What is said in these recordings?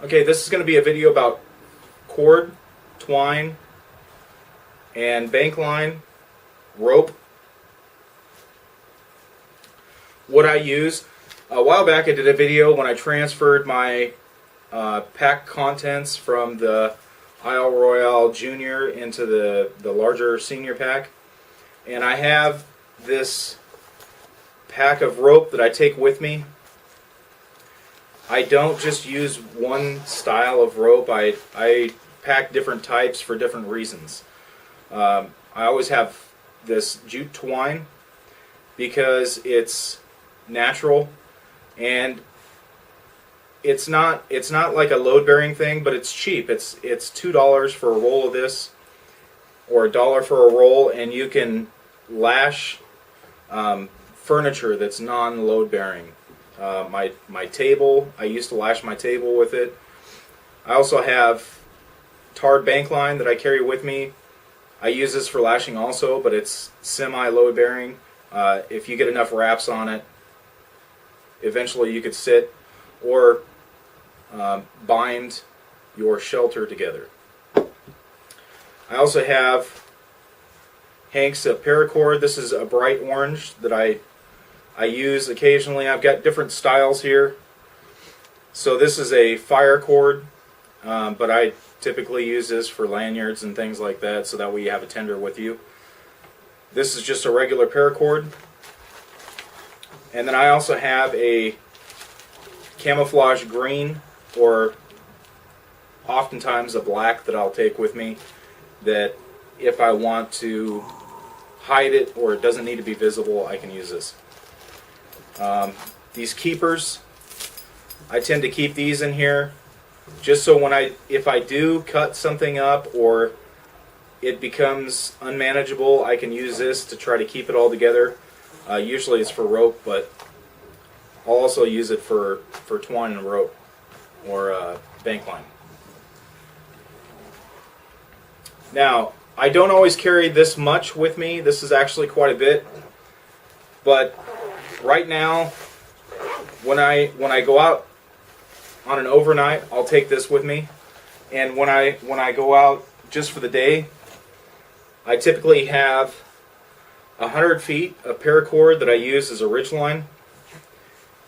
Okay, this is going to be a video about cord, twine, and bank line, rope. What I use. A while back I did a video when I transferred my pack contents from the Isle Royale Junior into the larger senior pack. And I have this pack of rope that I take with me. I don't just use one style of rope. I pack different types for different reasons. I always have this jute twine because it's natural and it's not like a load bearing thing, but it's cheap. It's $2 for a roll of this, or $1 for a roll, and you can lash furniture that's non-load bearing. My table, I used to lash my table with it. I also have tarred bank line that I carry with me. I use this for lashing also, but it's semi-load bearing. If you get enough wraps on it, eventually you could sit or bind your shelter together. I also have Hank's paracord. This is a bright orange that I use occasionally. I've got different styles here. So this is a fire cord, but I typically use this for lanyards and things like that, so that way you have a tender with you. This is just a regular paracord. And then I also have a camouflage green, or oftentimes a black, that I'll take with me, that if I want to hide it or it doesn't need to be visible, I can use this. These keepers, I tend to keep these in here just so if I do cut something up or it becomes unmanageable, I can use this to try to keep it all together. Usually it's for rope, but I'll also use it for twine and rope, or bank line. Now, I don't always carry this much with me. This is actually quite a bit. But right now, when I go out on an overnight, I'll take this with me. And when I go out just for the day, I typically have 100 feet of paracord that I use as a ridgeline.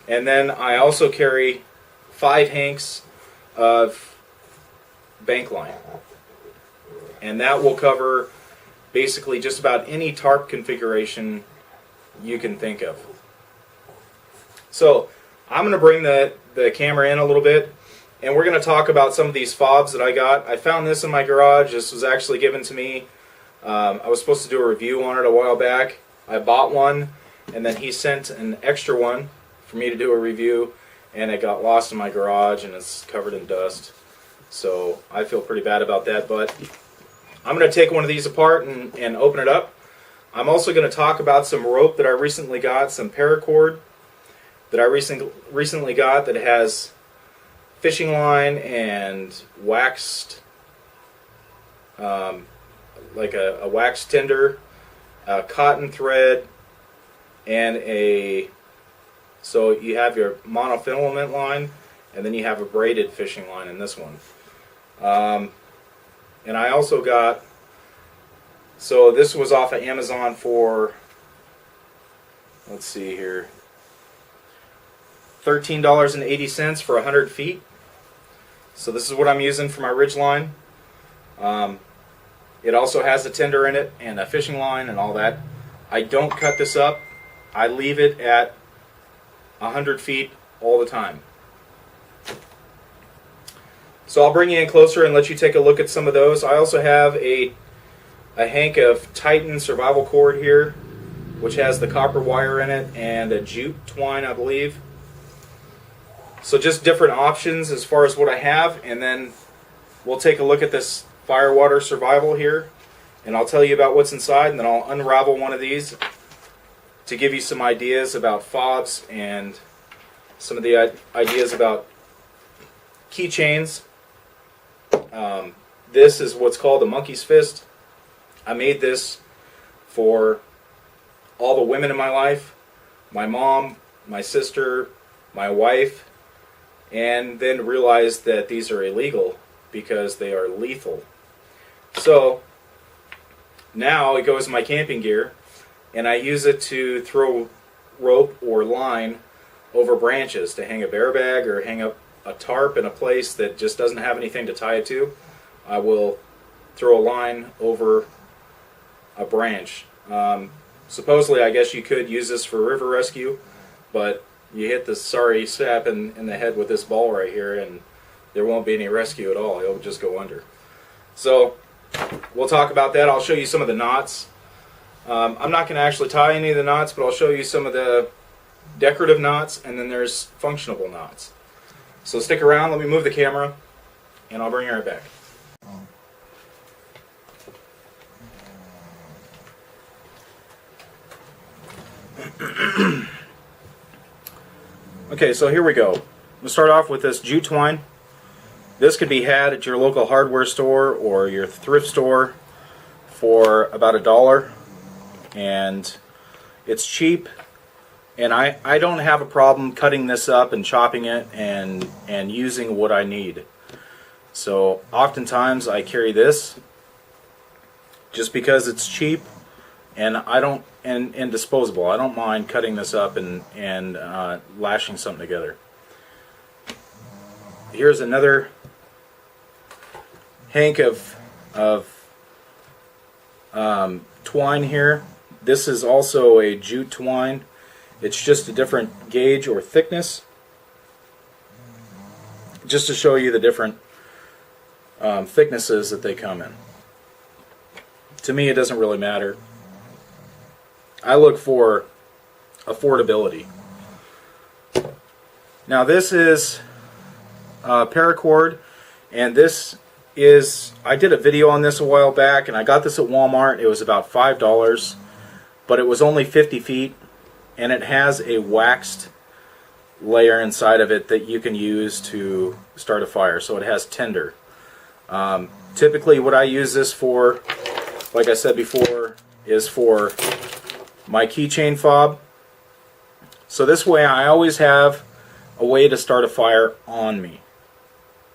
And then I also carry 5 hanks of bank line. And that will cover basically just about any tarp configuration you can think of. So I'm going to bring the camera in a little bit, and we're going to talk about some of these fobs that I got. I found this in my garage. This was actually given to me. I was supposed to do a review on it a while back. I bought one, and then he sent an extra one for me to do a review, and it got lost in my garage and it's covered in dust. So I feel pretty bad about that, but I'm going to take one of these apart and open it up. I'm also going to talk about some rope that I recently got, some paracord that I recently got that has fishing line and waxed, like a wax tinder, cotton thread, and so you have your monofilament line, and then you have a braided fishing line in this one. And I also got, so this was off of Amazon for, let's see here, $13.80 for 100 feet. So this is what I'm using for my ridge line. It also has a tender in it and a fishing line and all that. I don't cut this up. I leave it at 100 feet all the time. So I'll bring you in closer and let you take a look at some of those. I also have a hank of Titan survival cord here, which has the copper wire in it, and a jute twine, I believe. So just different options as far as what I have, and then we'll take a look at this Firewater Survival here, and I'll tell you about what's inside, and then I'll unravel one of these to give you some ideas about fobs and some of the ideas about keychains. This is what's called a monkey's fist. I made this for all the women in my life, my mom, my sister, my wife, and then realized that these are illegal because they are lethal. So now it goes in my camping gear, and I use it to throw rope or line over branches to hang a bear bag or hang up a tarp in a place that just doesn't have anything to tie it to. I will throw a line over a branch. Supposedly, I guess you could use this for river rescue, but you hit the sorry sap in the head with this ball right here, and there won't be any rescue at all. It'll just go under. So we'll talk about that. I'll show you some of the knots. I'm not going to actually tie any of the knots, but I'll show you some of the decorative knots, and then there's functional knots. So stick around, let me move the camera, and I'll bring you right back. Okay, so here we go. We'll start off with this jute twine. This could be had at your local hardware store or your thrift store for about $1, and it's cheap, and I don't have a problem cutting this up and chopping it and using what I need. So oftentimes I carry this just because it's cheap, and I don't and disposable. I don't mind cutting this up and lashing something together. Here's another hank of twine here. This is also a jute twine. It's just a different gauge or thickness, just to show you the different thicknesses that they come in. To me, it doesn't really matter. I look for affordability. Now this is paracord, and this is, I did a video on this a while back, and I got this at Walmart. It was about $5, but it was only 50 feet, and it has a waxed layer inside of it that you can use to start a fire, so it has tinder. Typically what I use this for, like I said before, is for my keychain fob. So this way I always have a way to start a fire on me.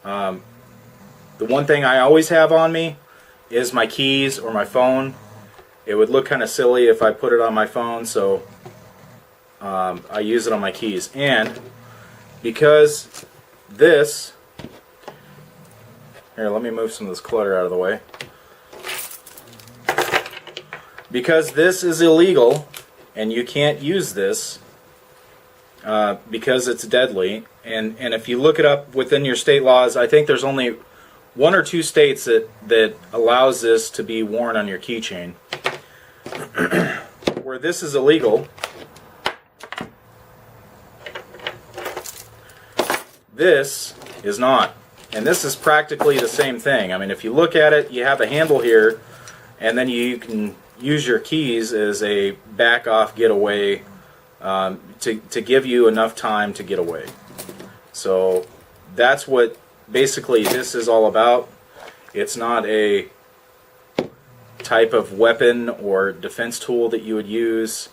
The one thing I always have on me is my keys or my phone. It would look kind of silly if I put it on my phone, so I use it on my keys. And because this, here, let me move some of this clutter out of the way. Because this is illegal and you can't use this because it's deadly, and if you look it up within your state laws, I think there's only 1 or 2 states that allows this to be worn on your keychain. Where this is illegal, this is not. And this is practically the same thing. I mean, if you look at it, you have a handle here, and then you can use your keys as a back off getaway to give you enough time to get away. So that's what basically this is all about. It's not a type of weapon or defense tool that you would use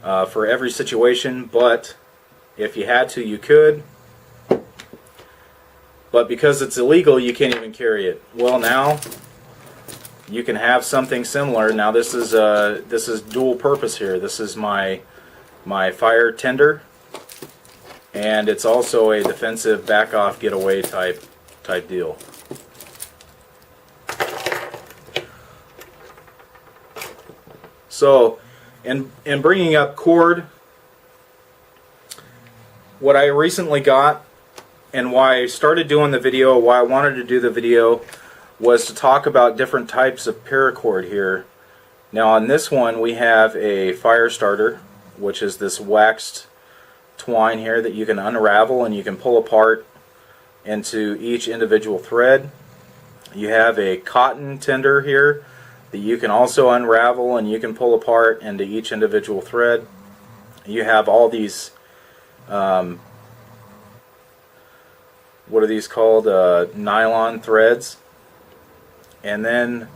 for every situation, but if you had to, you could. But because it's illegal, you can't even carry it. Well, now you can have something similar. Now this is dual purpose here. This is my fire tender, and it's also a defensive back off getaway type deal. So in bringing up Chord, what I recently got and why I started doing the video, why I wanted to do the video, was to talk about different types of paracord here. Now on this one we have a fire starter, which is this waxed twine here that you can unravel and you can pull apart into each individual thread. You have a cotton tinder here that you can also unravel and you can pull apart into each individual thread. You have all these what are these called? Nylon threads. And then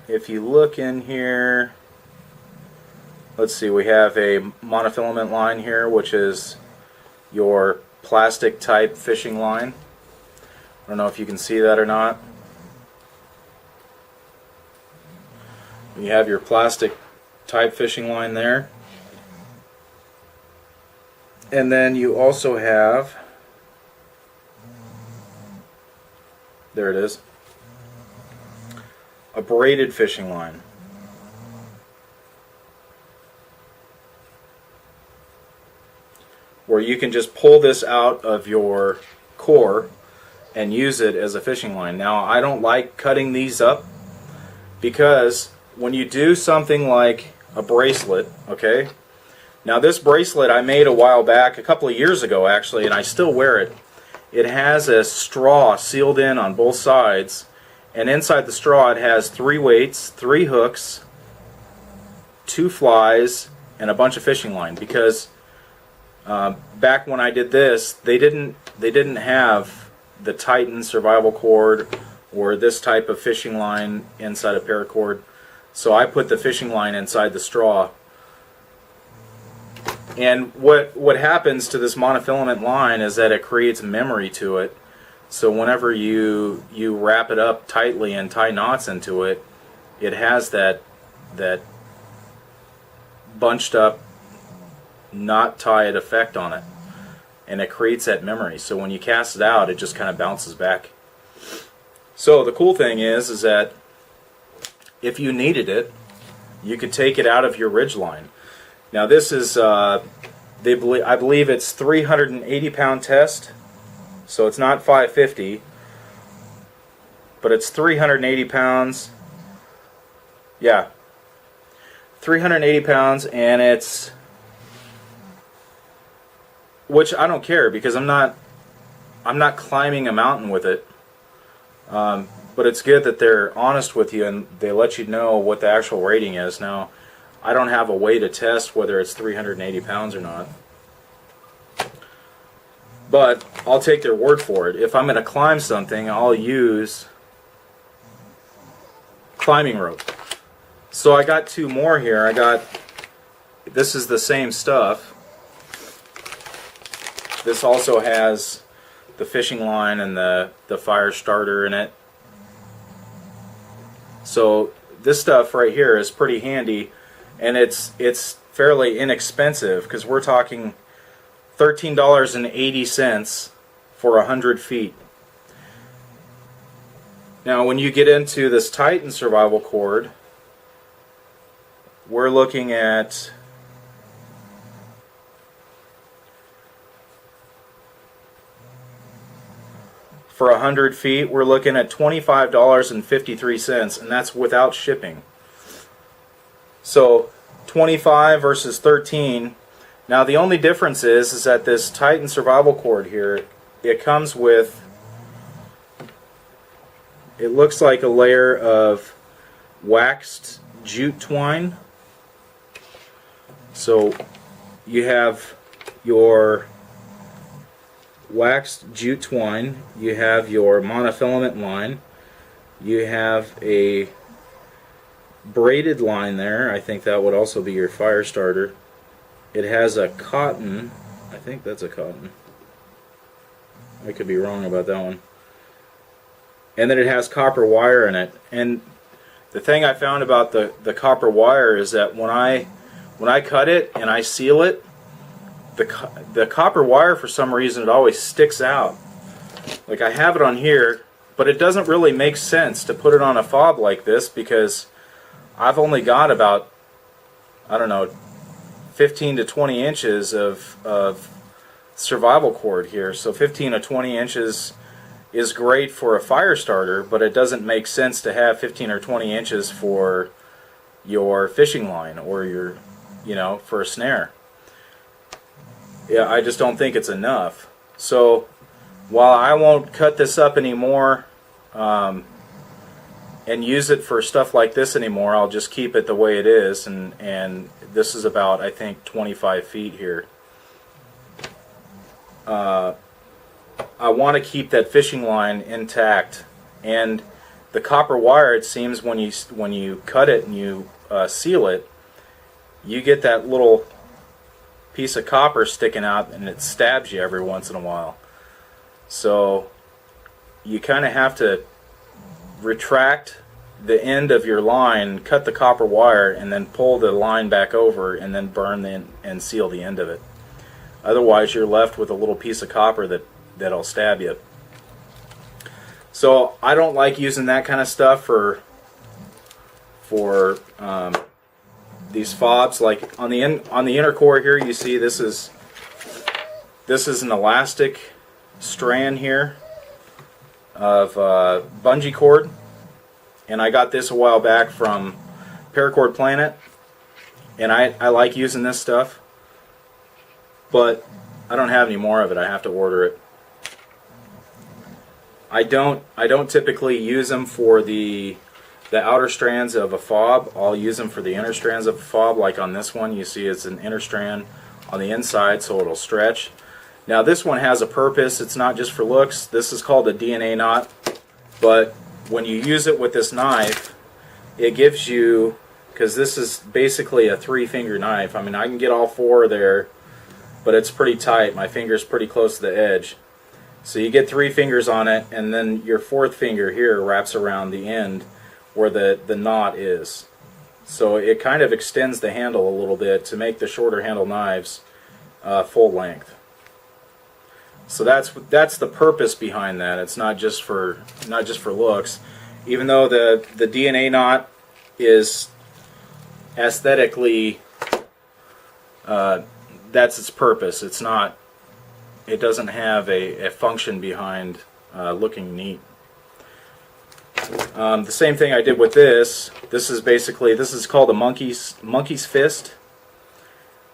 if you look in here, let's see, we have a monofilament line here, which is your plastic type fishing line. I don't know if you can see that or not. You have your plastic type fishing line there. And then you also have, there it is, a braided fishing line. Where you can just pull this out of your core and use it as a fishing line. Now, I don't like cutting these up because when you do something like a bracelet, okay? Now this bracelet I made a while back, a couple of years ago actually, and I still wear it. It has a straw sealed in on both sides, and inside the straw it has 3 weights, 3 hooks, 2 flies, and a bunch of fishing line. Because back when I did this, they didn't have the Titan survival cord or this type of fishing line inside a paracord. So I put the fishing line inside the straw. And what happens to this monofilament line is that it creates memory to it. So whenever you wrap it up tightly and tie knots into it, it has that bunched up, knot tied effect on it. And it creates that memory. So when you cast it out, it just kind of bounces back. So the cool thing is that if you needed it, you could take it out of your ridge line. Now this is, I believe it's 380 pound test, so it's not 550, but it's 380 pounds. Yeah, 380 pounds, and it's, which I don't care because I'm not climbing a mountain with it. But it's good that they're honest with you and they let you know what the actual rating is. Now, I don't have a way to test whether it's 380 pounds or not. But I'll take their word for it. If I'm going to climb something, I'll use climbing rope. So I got 2 more here. This is the same stuff. This also has the fishing line and the fire starter in it. So this stuff right here is pretty handy, and it's fairly inexpensive because we're talking $13.80 for 100 feet. Now when you get into this Titan survival cord, we're looking at for 100 feet, we're looking at $25.53, and that's without shipping. So 25 versus 13. Now the only difference is that this Titan survival cord here, it comes with, it looks like a layer of waxed jute twine. So you have your waxed jute twine, you have your monofilament line, you have a braided line there. I think that would also be your fire starter. It has a cotton, I think that's a cotton. I could be wrong about that one. And then it has copper wire in it. And the thing I found about the copper wire is that when I cut it and I seal it, the copper wire, for some reason, it always sticks out. Like I have it on here, but it doesn't really make sense to put it on a fob like this because I've only got about, I don't know, 15 to 20 inches of survival cord here. So 15 to 20 inches is great for a fire starter, but it doesn't make sense to have 15 or 20 inches for your fishing line or your, for a snare. Yeah, I just don't think it's enough. So while I won't cut this up anymore and use it for stuff like this anymore, I'll just keep it the way it is. And this is about, I think, 25 feet here. I want to keep that fishing line intact, and the copper wire, it seems when you cut it and you seal it, you get that little piece of copper sticking out and it stabs you every once in a while. So you kind of have to retract the end of your line, cut the copper wire, and then pull the line back over and then burn and seal the end of it. Otherwise you're left with a little piece of copper that'll stab you. So I don't like using that kind of stuff for these fobs. Like on the inner core here, you see this is an elastic strand here of bungee cord, and I got this a while back from Paracord Planet, and I like using this stuff, but I don't have any more of it. I have to order it. I don't typically use them for the outer strands of a fob. I'll use them for the inner strands of a fob. Like on this one, you see it's an inner strand on the inside, so it'll stretch. Now this one has a purpose. It's not just for looks. This is called a DNA knot, but when you use it with this knife, it gives you, because this is basically a 3-finger knife. I mean, I can get all 4 there, but it's pretty tight. My finger's pretty close to the edge. So you get 3 fingers on it, and then your 4th finger here wraps around the end where the knot is. So it kind of extends the handle a little bit to make the shorter handle knives full length. So that's the purpose behind that. It's not just for looks. Even though the DNA knot is aesthetically that's its purpose. It's not. It doesn't have a function behind looking neat. The same thing I did with this. This is called a monkey's fist.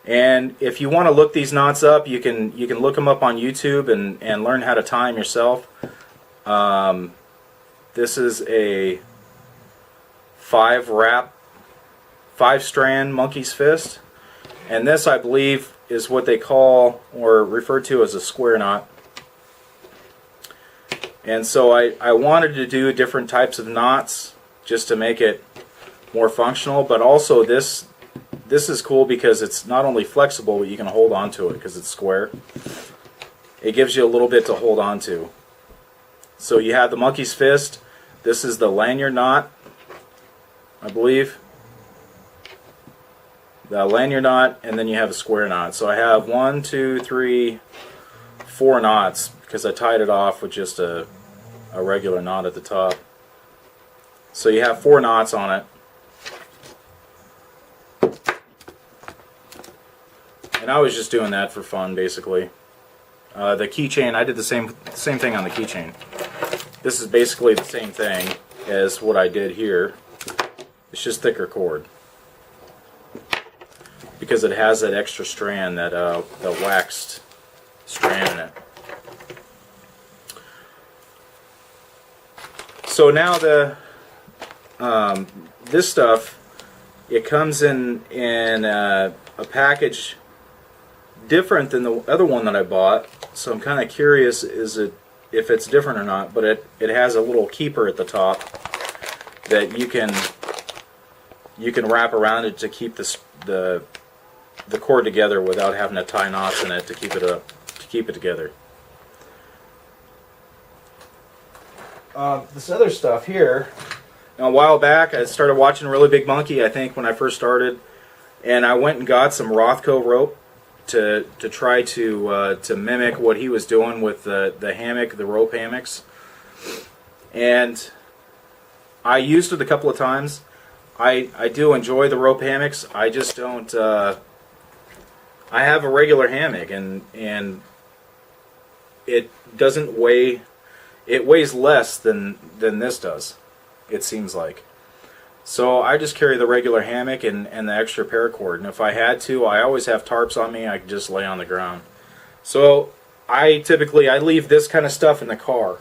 And if you want to look these knots up, you can look them up on YouTube and learn how to tie them yourself. This is a 5-strand monkey's fist, and this, I believe, is what they call or refer to as a square knot. And so I wanted to do different types of knots just to make it more functional, but also this is cool because it's not only flexible, but you can hold on to it because it's square. It gives you a little bit to hold on to. So you have the monkey's fist. This is the lanyard knot, I believe. The lanyard knot, and then you have a square knot. So I have 1, 2, 3, 4 knots because I tied it off with just a regular knot at the top. So you have 4 knots on it. And I was just doing that for fun, basically. The keychain, I did the same thing on the keychain. This is basically the same thing as what I did here. It's just thicker cord, because it has that extra strand, that the waxed strand in it. So now this stuff, it comes in a package different than the other one that I bought. So I'm kind of curious if it's different or not. But it has a little keeper at the top that you can wrap around it to keep the cord together without having to tie knots in it to keep it together. This other stuff here. Now, a while back, I started watching Really Big Monkey, I think, when I first started, and I went and got some Rothko rope to try to mimic what he was doing with the hammock, the rope hammocks. And I used it a couple of times. I do enjoy the rope hammocks. I just don't. I have a regular hammock, and it doesn't weigh. It weighs less than this does, it seems like. So I just carry the regular hammock and the extra paracord. And if I had to, I always have tarps on me. I can just lay on the ground. So I leave this kind of stuff in the car,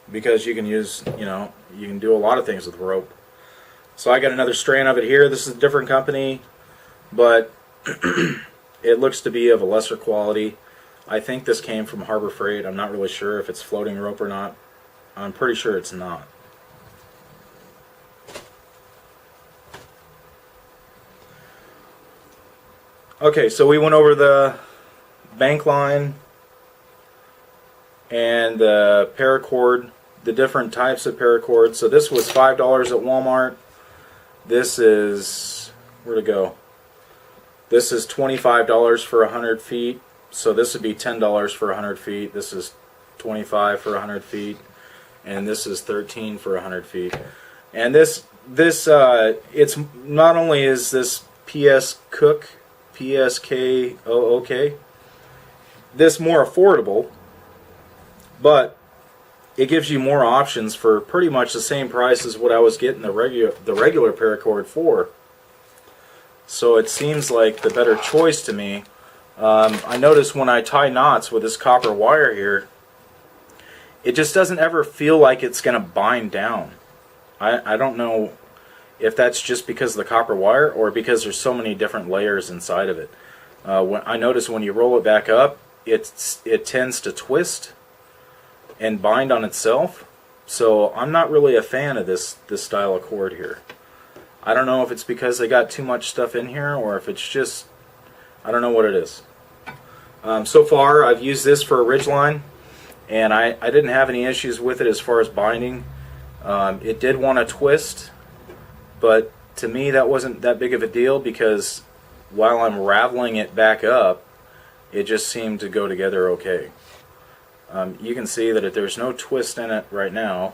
because you can use, you can do a lot of things with rope. So I got another strand of it here. This is a different company, but it looks to be of a lesser quality. I think this came from Harbor Freight. I'm not really sure if it's floating rope or not. I'm pretty sure it's not. Okay, so we went over the bank line and the paracord, the different types of paracord. So this was $5 at Walmart. This is, where'd it go? This is $25 for 100 feet. So this would be $10 for 100 feet. This is $25 for 100 feet. And this is $13 for 100 feet. And this it's not only is this PSKOOK, PSKOOK, this more affordable, but it gives you more options for pretty much the same price as what I was getting the regular paracord for. So it seems like the better choice to me. I notice when I tie knots with this copper wire here, it just doesn't ever feel like it's going to bind down. I don't know if that's just because of the copper wire or because there's so many different layers inside of it. I notice when you roll it back up, it tends to twist and bind on itself. So I'm not really a fan of this style of cord here. I don't know if it's because they got too much stuff in here or if it's just, I don't know what it is. So far I've used this for a ridgeline, and I didn't have any issues with it as far as binding. It did want to twist, but to me that wasn't that big of a deal because while I'm raveling it back up, it just seemed to go together okay. You can see that there's no twist in it right now.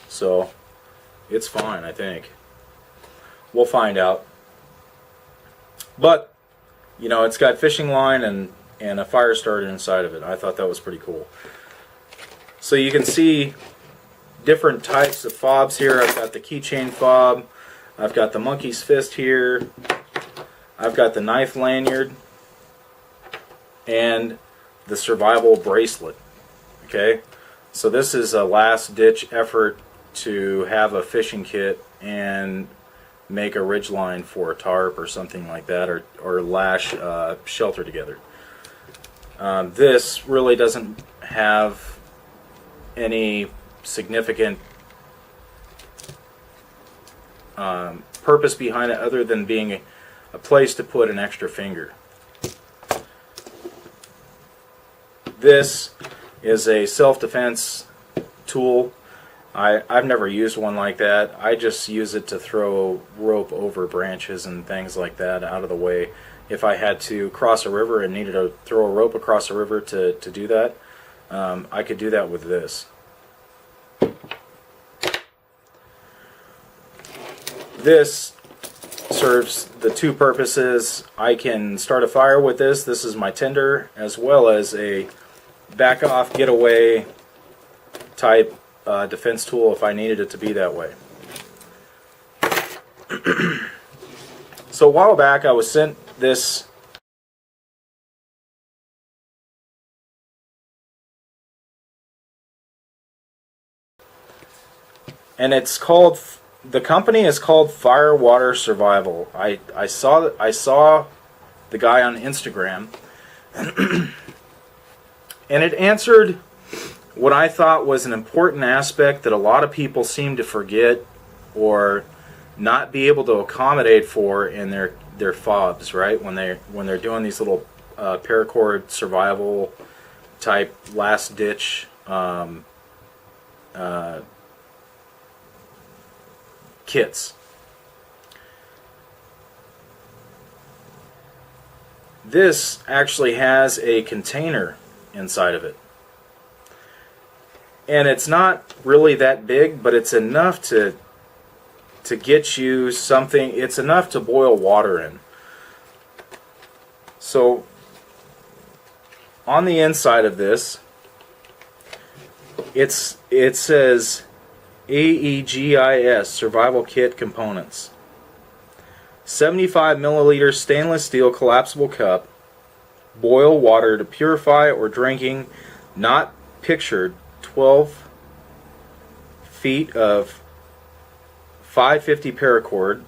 So it's fine, I think. We'll find out. But, you know, it's got fishing line and a fire starter inside of it. I thought that was pretty cool. So you can see different types of fobs here. I've got the keychain fob. I've got the monkey's fist here. I've got the knife lanyard. And the survival bracelet. Okay? So this is a last ditch effort to have a fishing kit and make a ridge line for a tarp or something like that, or lash shelter together. This really doesn't have any significant purpose behind it other than being a place to put an extra finger. This is a self-defense tool. I've never used one like that. I just use it to throw rope over branches and things like that out of the way. If I had to cross a river and needed to throw a rope across a river to do that, I could do that with this. This serves the two purposes. I can start a fire with this. This is my tinder, as well as a back off, get away type defense tool if I needed it to be that way. So a while back I was sent this and it's called, the company is called Fire Water Survival. I saw the guy on Instagram and it answered what I thought was an important aspect that a lot of people seem to forget or not be able to accommodate for in their fobs, right? When they're doing these little paracord survival type last ditch kits. This actually has a container inside of it. And it's not really that big, but it's enough to get you something. It's enough to boil water in. So on the inside of this, it says AEGIS Survival Kit Components. 75 milliliter stainless steel collapsible cup. Boil water to purify or drinking. Not pictured. 12 feet of 550 paracord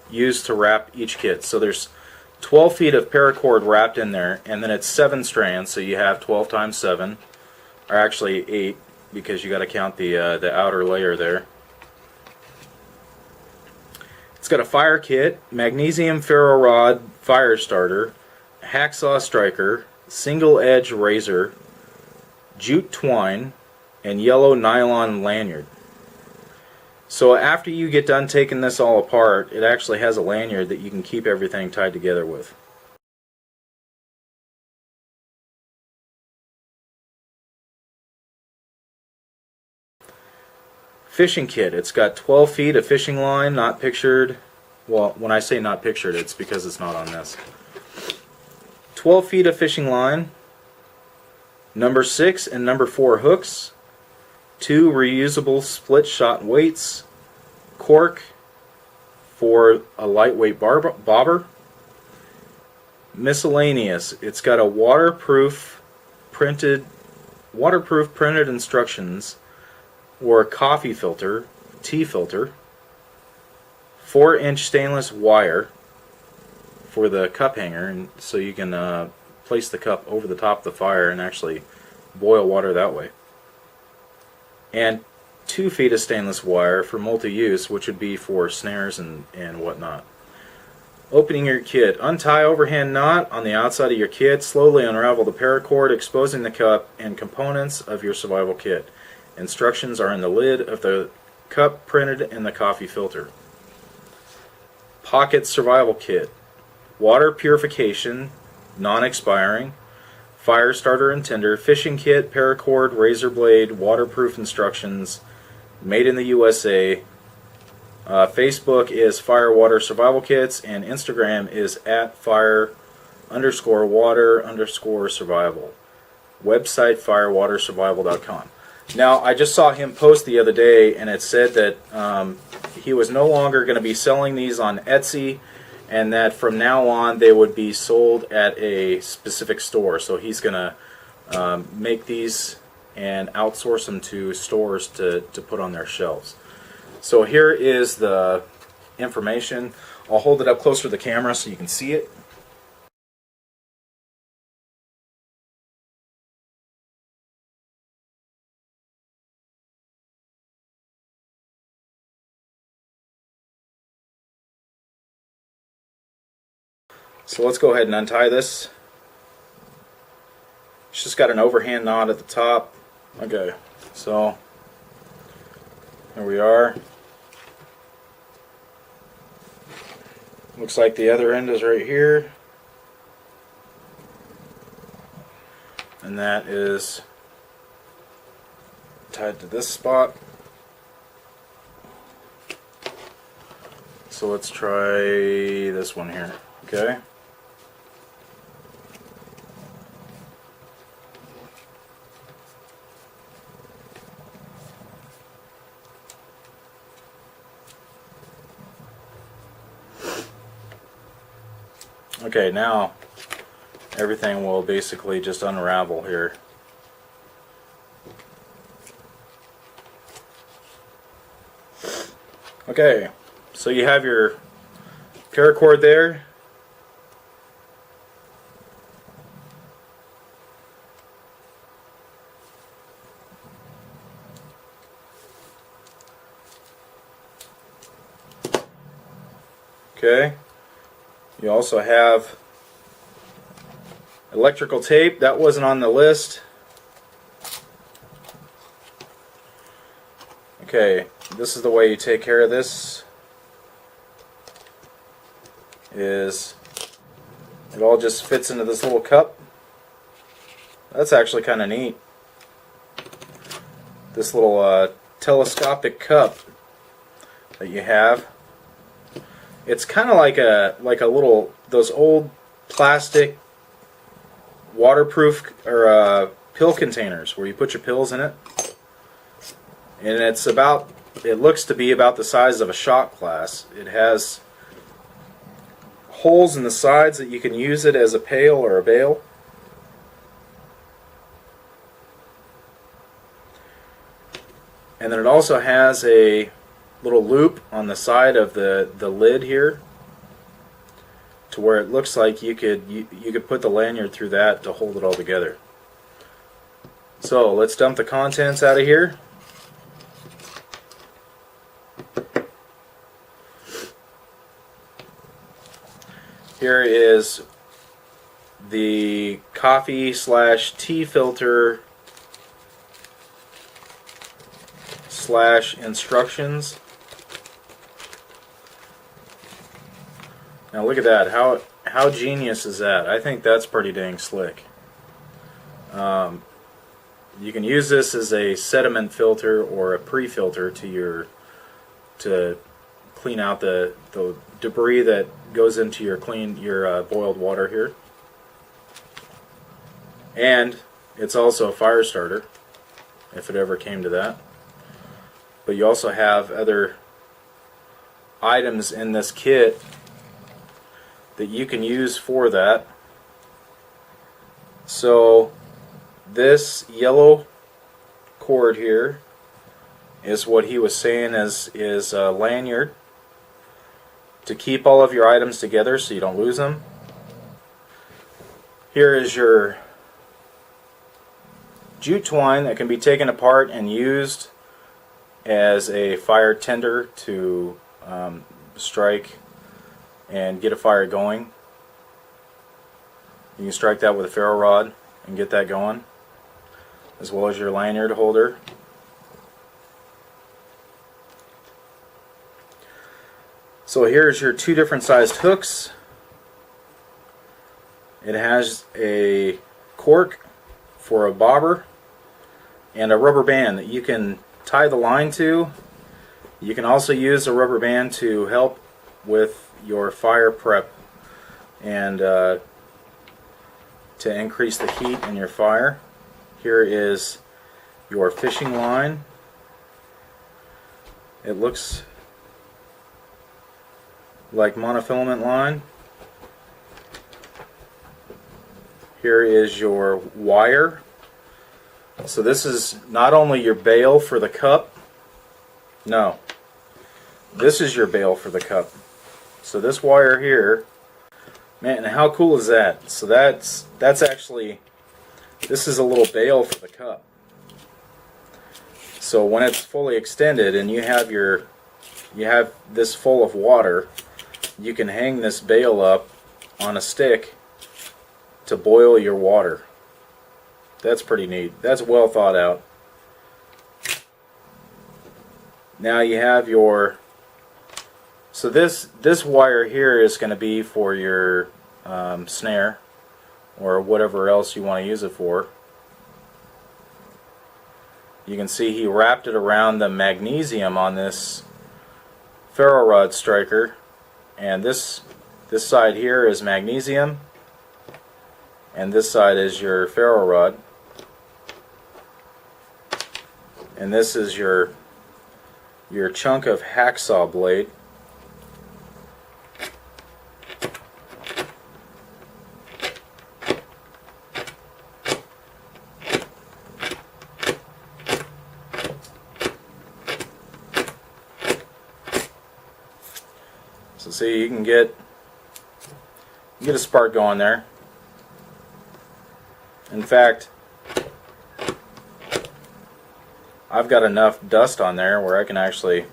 used to wrap each kit. So there's 12 feet of paracord wrapped in there, and then it's 7 strands, so you have 12 times 7, or actually 8, because you got to count the outer layer there. It's got a fire kit, magnesium ferro rod fire starter, hacksaw striker, single edge razor, jute twine, and yellow nylon lanyard. So after you get done taking this all apart, it actually has a lanyard that you can keep everything tied together with. Fishing kit. It's got 12 feet of fishing line, not pictured. Well, when I say not pictured, it's because it's not on this. 12 feet of fishing line, number 6 and number 4 hooks, 2 reusable split shot weights, cork for a lightweight bobber, miscellaneous. It's got a waterproof printed instructions or coffee filter, tea filter, 4-inch stainless wire for the cup hanger, and so you can place the cup over the top of the fire and actually boil water that way. And 2 feet of stainless wire for multi-use, which would be for snares and whatnot. Opening your kit. Untie overhand knot on the outside of your kit. Slowly unravel the paracord, exposing the cup and components of your survival kit. Instructions are in the lid of the cup printed in the coffee filter. Pocket survival kit. Water purification, non-expiring, fire starter and tinder, fishing kit, paracord, razor blade, waterproof instructions, made in the USA. Facebook is Firewater Survival Kits, and Instagram is @fire_water_survival. Website firewatersurvival.com. Now, I just saw him post the other day, and it said that he was no longer going to be selling these on Etsy, and that from now on they would be sold at a specific store. So he's going to make these and outsource them to stores to put on their shelves. So here is the information. I'll hold it up closer to the camera so you can see it. So let's go ahead and untie this. It's just got an overhand knot at the top. Okay, so there we are. Looks like the other end is right here. And that is tied to this spot. So let's try this one here. Okay. Okay, now everything will basically just unravel here. Okay, so you have your paracord there. Okay. You also have electrical tape. That wasn't on the list. Okay, this is the way you take care of this. Is it all just fits into this little cup. That's actually kind of neat. This little telescopic cup that you have. It's kind of like a little, those old plastic waterproof or pill containers where you put your pills in it. And it looks to be about the size of a shot glass. It has holes in the sides that you can use it as a pail or a bail. And then it also has a little loop on the side of the lid here, to where it looks like you could put the lanyard through that to hold it all together. So let's dump the contents out of here. Here is the coffee / tea filter / instructions. Now look at that. How genius is that? I think that's pretty dang slick. You can use this as a sediment filter or a pre-filter to clean out the debris that goes into your boiled water here. And it's also a fire starter, if it ever came to that. But you also have other items in this kit that you can use for that. So this yellow cord here is what he was saying is a lanyard to keep all of your items together so you don't lose them. Here is your jute twine that can be taken apart and used as a fire tinder to strike and get a fire going. You can strike that with a ferro rod and get that going, as well as your lanyard holder. So here's your 2 different sized hooks. It has a cork for a bobber and a rubber band that you can tie the line to. You can also use a rubber band to help with your fire prep and to increase the heat in your fire. Here is your fishing line. It looks like monofilament line. Here is your wire. So this is not only your bail for the cup. No, this is your bail for the cup. So this wire here, man, how cool is that? So that's actually, this is a little bail for the cup. So when it's fully extended and you have this full of water, you can hang this bail up on a stick to boil your water. That's pretty neat. That's well thought out. Now you have your, so this wire here is going to be for your snare or whatever else you want to use it for. You can see he wrapped it around the magnesium on this ferro rod striker, and this side here is magnesium and this side is your ferro rod, and this is your chunk of hacksaw blade. So see, you can get a spark going there. In fact, I've got enough dust on there where I can actually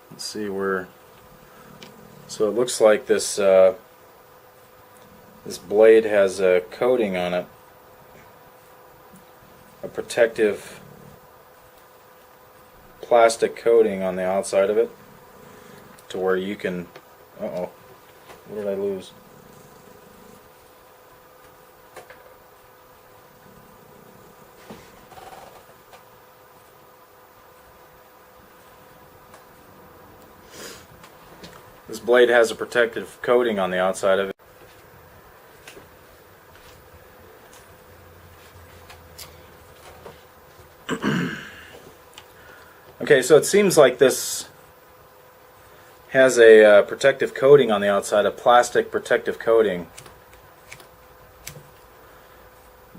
let's see where. So it looks like this this blade has a coating on it, a protective plastic coating on the outside of it, to where you can. Uh-oh, what did I lose? This blade has a protective coating on the outside of it. Okay, so it seems like this has a protective coating on the outside, a plastic protective coating.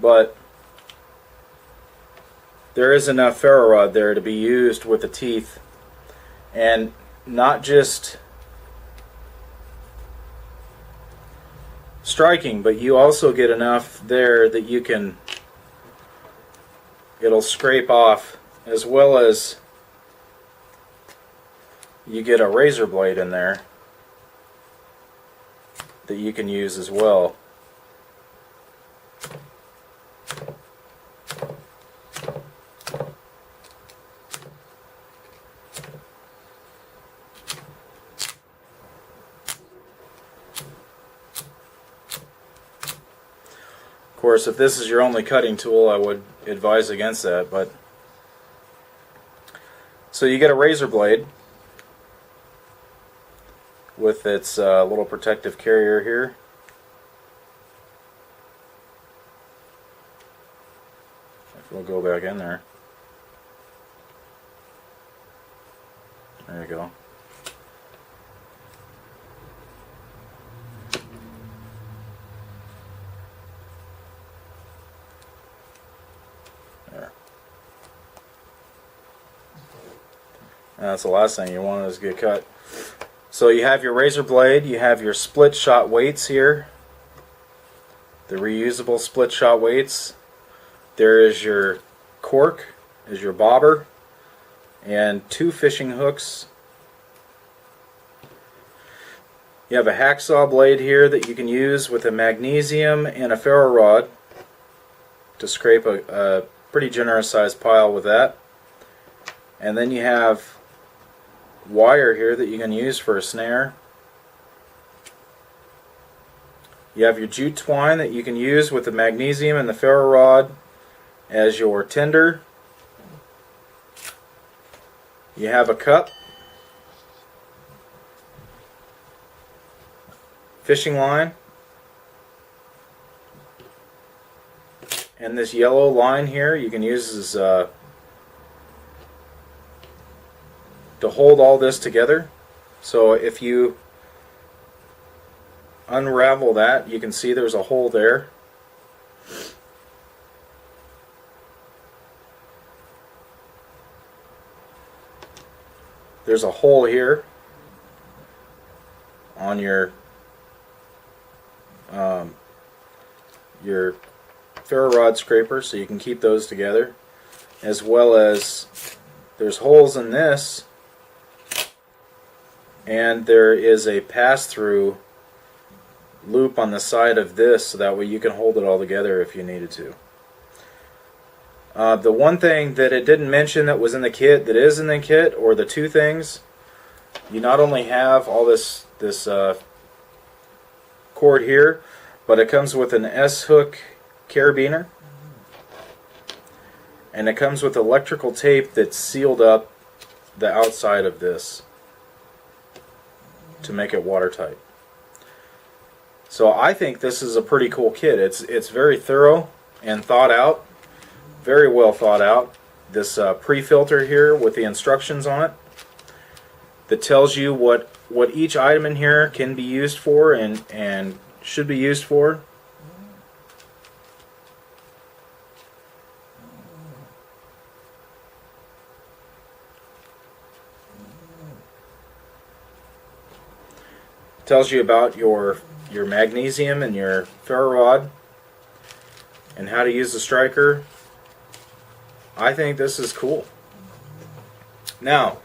But there is enough ferro rod there to be used with the teeth, and not just striking, but you also get enough there that you can, it'll scrape off, as well as you get a razor blade in there that you can use as well. Of course, if this is your only cutting tool, I would advise against that. But so you get a razor blade with its little protective carrier here. If we'll go back in there. There you go. There. And that's the last thing you want is get cut. So you have your razor blade, you have your split shot weights here, the reusable split shot weights. There is your cork, is your bobber, and 2 fishing hooks. You have a hacksaw blade here that you can use with a magnesium and a ferro rod to scrape a pretty generous sized pile with that. And then you have wire here that you can use for a snare. You have your jute twine that you can use with the magnesium and the ferro rod as your tinder. You have a cup, fishing line, and this yellow line here you can use as to hold all this together. So if you unravel that, you can see there's a hole there. There's a hole here on your ferro rod scraper, so you can keep those together, as well as there's holes in this, and there is a pass-through loop on the side of this, so that way you can hold it all together if you needed to. The one thing that it didn't mention that was in the kit that is in the kit, or the 2 things, you not only have all this cord here, but it comes with an S-hook carabiner, and it comes with electrical tape that's sealed up the outside of this to make it watertight. So I think this is a pretty cool kit. It's very thorough and thought out, very well thought out. This pre-filter here with the instructions on it that tells you what each item in here can be used for and should be used for. Tells you about your magnesium and your ferro rod and how to use the striker. I think this is cool. Now,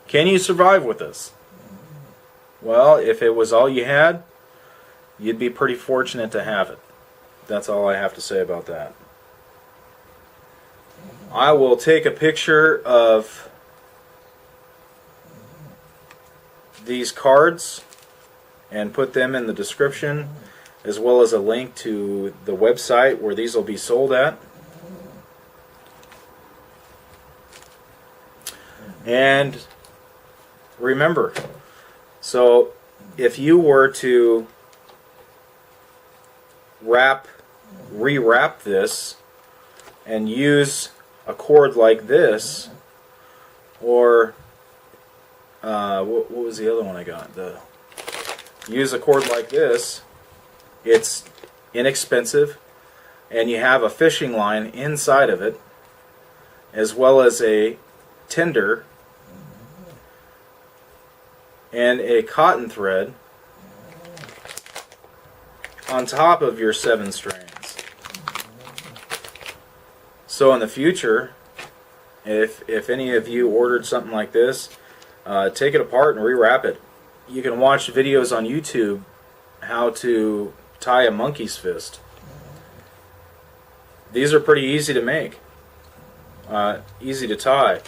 can you survive with this? Well, if it was all you had, you'd be pretty fortunate to have it. That's all I have to say about that. I will take a picture of these cards and put them in the description, as well as a link to the website where these will be sold at. And remember, so if you were to rewrap this and use a cord like this, or what was the other one I got? Use a cord like this. It's inexpensive, and you have a fishing line inside of it, as well as a tinder and a cotton thread on top of your 7 strands. So in the future, if any of you ordered something like this take it apart and rewrap it. You can watch videos on YouTube how to tie a monkey's fist. These are pretty easy to make, easy to tie.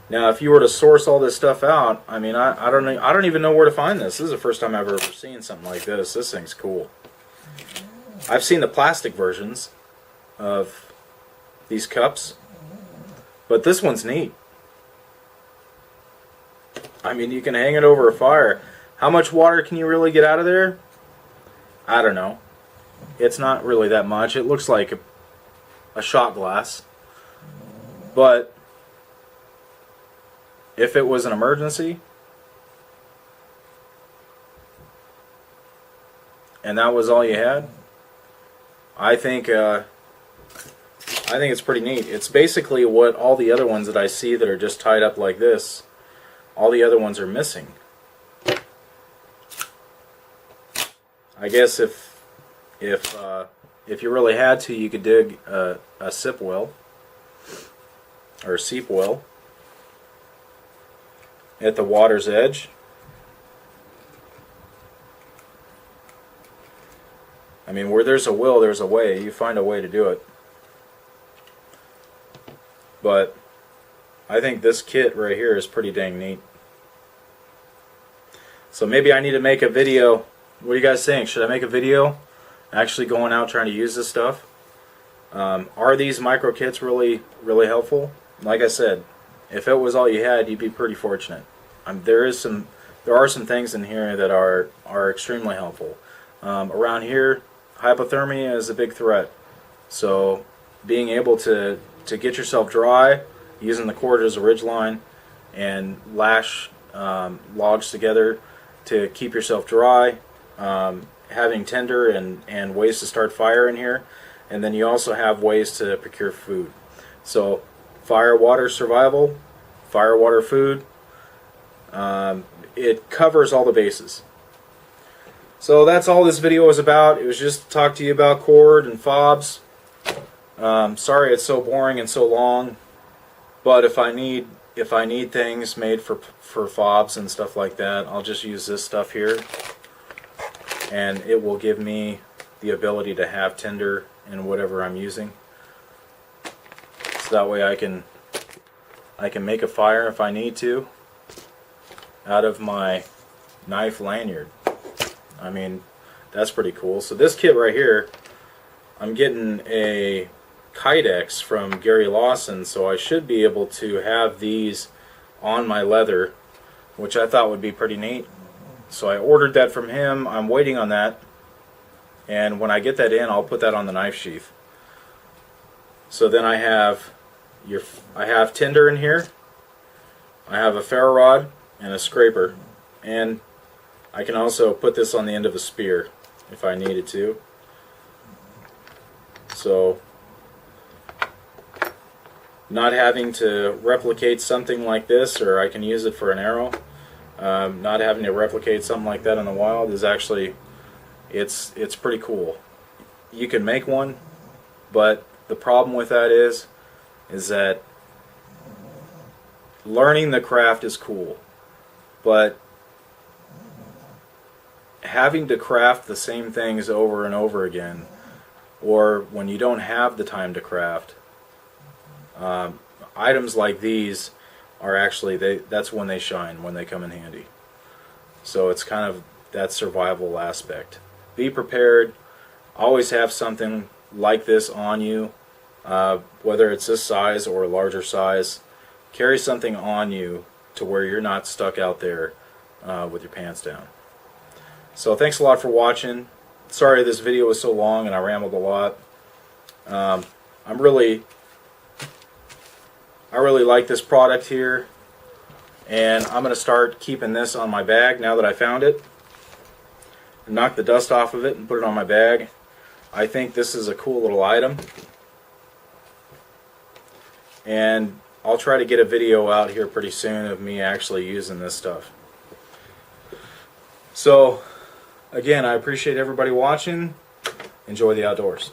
Now, if you were to source all this stuff out, I mean, I don't even know where to find this. This is the first time I've ever seen something like this. This thing's cool. I've seen the plastic versions of these cups, but this one's neat. I mean, you can hang it over a fire. How much water can you really get out of there? I don't know. It's not really that much. It looks like a shot glass. But if it was an emergency, and that was all you had, I think it's pretty neat. It's basically what all the other ones that I see that are just tied up like this, all the other ones are missing. I guess if you really had to, you could dig a sip well or a seep well at the water's edge. I mean, where there's a will, there's a way. You find a way to do it. But I think this kit right here is pretty dang neat. So maybe I need to make a video. What do you guys think? Should I make a video actually going out trying to use this stuff? Are these micro kits really helpful? Like I said, if it was all you had, you'd be pretty fortunate. There are some things in here that are extremely helpful. Around here, hypothermia is a big threat. So being able to get yourself dry using the cord as a ridge line and lash logs together to keep yourself dry, having tinder and ways to start fire in here, and then you also have ways to procure food. So fire, water, survival, fire, water, food, it covers all the bases. So that's all this video was about. It was just to talk to you about Chord and Fobs. Sorry it's so boring and so long, but if I need things made for Fobs and stuff like that, I'll just use this stuff here, and it will give me the ability to have tinder in whatever I'm using. So that way I can make a fire if I need to out of my knife lanyard. I mean, that's pretty cool. So this kit right here, I'm getting a Kydex from Gary Lawson, so I should be able to have these on my leather, which I thought would be pretty neat. So I ordered that from him. I'm waiting on that, and when I get that in, I'll put that on the knife sheath. So then I have tinder in here, I have a ferro rod and a scraper, and I can also put this on the end of a spear if I needed to. So not having to replicate something like this, or I can use it for an arrow. Not having to replicate something like that in the wild is actually, it's pretty cool. You can make one, but the problem with that is that learning the craft is cool, but having to craft the same things over and over again, or when you don't have the time to craft, items like these are actually, that's when they shine, when they come in handy. So it's kind of that survival aspect. Be prepared. Always have something like this on you, whether it's this size or a larger size. Carry something on you to where you're not stuck out there with your pants down. So thanks a lot for watching. Sorry this video was so long and I rambled a lot. I really like this product here, and I'm going to start keeping this on my bag now that I found it. Knock the dust off of it and put it on my bag. I think this is a cool little item, and I'll try to get a video out here pretty soon of me actually using this stuff. So again, I appreciate everybody watching. Enjoy the outdoors.